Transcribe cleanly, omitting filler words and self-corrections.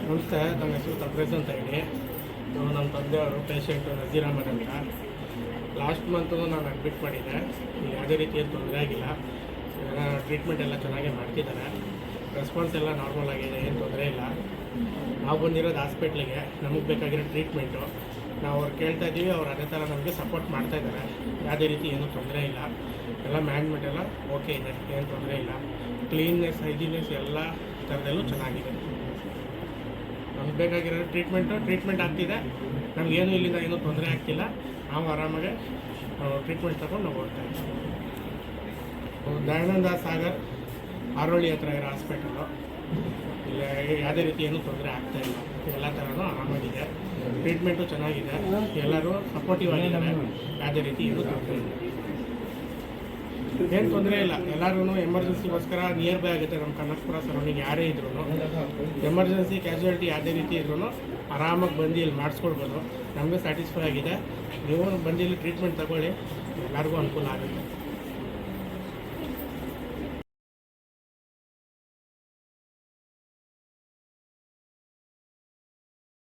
ನಮಸ್ತೆ, ನನ್ನ ಹೆಸರು ತಬ್ರೇಜ್ ಅಂತ ಹೇಳಿ. ನಮ್ಮ ತಂದೆಯವರು ಪೇಷೆಂಟು ನಜೀರ್ ಅಹಮದ್ ಅಂತ. ಲಾಸ್ಟ್ ಮಂತು ನಾನು ಅಡ್ಮಿಟ್ ಮಾಡಿದ್ದೆ. ಯಾವುದೇ ರೀತಿಯ ತೊಂದರೆ ಆಗಿಲ್ಲ. ಟ್ರೀಟ್ಮೆಂಟ್ ಎಲ್ಲ ಚೆನ್ನಾಗೇ ಮಾಡ್ತಿದ್ದಾರೆ. ರೆಸ್ಪಾನ್ಸ್ ಎಲ್ಲ ನಾರ್ಮಲ್ ಆಗಿದೆ, ಏನು ತೊಂದರೆ ಇಲ್ಲ. ನಾವು ಬಂದಿರೋದು ಹಾಸ್ಪಿಟ್ಲಿಗೆ, ನಮಗೆ ಬೇಕಾಗಿರೋ ಟ್ರೀಟ್ಮೆಂಟು ನಾವು ಅವ್ರು ಕೇಳ್ತಾ ಇದ್ದೀವಿ. ಅವ್ರು ಅದೇ ಥರ ನಮಗೆ ಸಪೋರ್ಟ್ ಮಾಡ್ತಾಯಿದ್ದಾರೆ. ಯಾವುದೇ ರೀತಿ ಏನೂ ತೊಂದರೆ ಇಲ್ಲ. ಎಲ್ಲ ಮ್ಯಾನೇಜ್ಮೆಂಟ್ ಎಲ್ಲ ಓಕೆ ಇದೆ, ಏನು ತೊಂದರೆ ಇಲ್ಲ. ಕ್ಲೀನ್ನೆಸ್, ಹೈಜೀನೆಸ್ ಎಲ್ಲ ಥರದಲ್ಲೂ ಚೆನ್ನಾಗಿದೆ. ನಮ್ಗೆ ಬೇಕಾಗಿರೋ ಟ್ರೀಟ್ಮೆಂಟ್ ಆಗ್ತಿದೆ. ನಮಗೇನು ಇಲ್ಲಿಂದ ಏನೂ ತೊಂದರೆ ಆಗ್ತಿಲ್ಲ. ನಾವು ಆರಾಮಾಗಿ ಟ್ರೀಟ್ಮೆಂಟ್ ತಗೊಂಡು ನಾವು ಹೋಗ್ತಾ ಇದ್ದೀವಿ. ದಯಾನಂದ ಸಾಗರ್ ಆರೋಳಿ ಹತ್ರ ಇರೋ ಹಾಸ್ಪಿಟಲು. ಇಲ್ಲ ಯಾವುದೇ ರೀತಿ ಏನೂ ತೊಂದರೆ ಆಗ್ತಾಯಿಲ್ಲ. ಎಲ್ಲ ಥರನೂ ಆರಾಮಾಗಿದೆ. ಟ್ರೀಟ್ಮೆಂಟು ಚೆನ್ನಾಗಿದೆ. ಎಲ್ಲರೂ ಸಪೋರ್ಟಿವ್ ಆಗಿದ್ದಾರೆ. ಯಾವುದೇ ರೀತಿ ಏನೂ ತೊಂದರೆ ಇಲ್ಲ, ಏನು ತೊಂದರೆ ಇಲ್ಲ. ಎಲ್ಲರೂ ಎಮರ್ಜೆನ್ಸಿಗೋಸ್ಕರ ನಿಯರ್ ಬೈ ಆಗುತ್ತೆ. ನಮ್ಮ ಕನಕಪುರ ಸರೌಂಡಿಂಗ್ ಯಾರೇ ಇದ್ರೂ ಎಮರ್ಜೆನ್ಸಿ ಕ್ಯಾಶುಯಾಲಿಟಿ ಯಾವುದೇ ರೀತಿ ಇದ್ರೂ ಆರಾಮಾಗಿ ಬಂದು ಇಲ್ಲಿ ಮಾಡಿಸ್ಕೊಳ್ಬೋದು. ನಮಗೆ ಸ್ಯಾಟಿಸ್ಫೈ ಆಗಿದೆ. ನೀವು ಬಂದು ಇಲ್ಲಿ ಟ್ರೀಟ್ಮೆಂಟ್ ತಗೊಳ್ಳಿ, ಎಲ್ಲರಿಗೂ ಅನುಕೂಲ ಆಗುತ್ತೆ.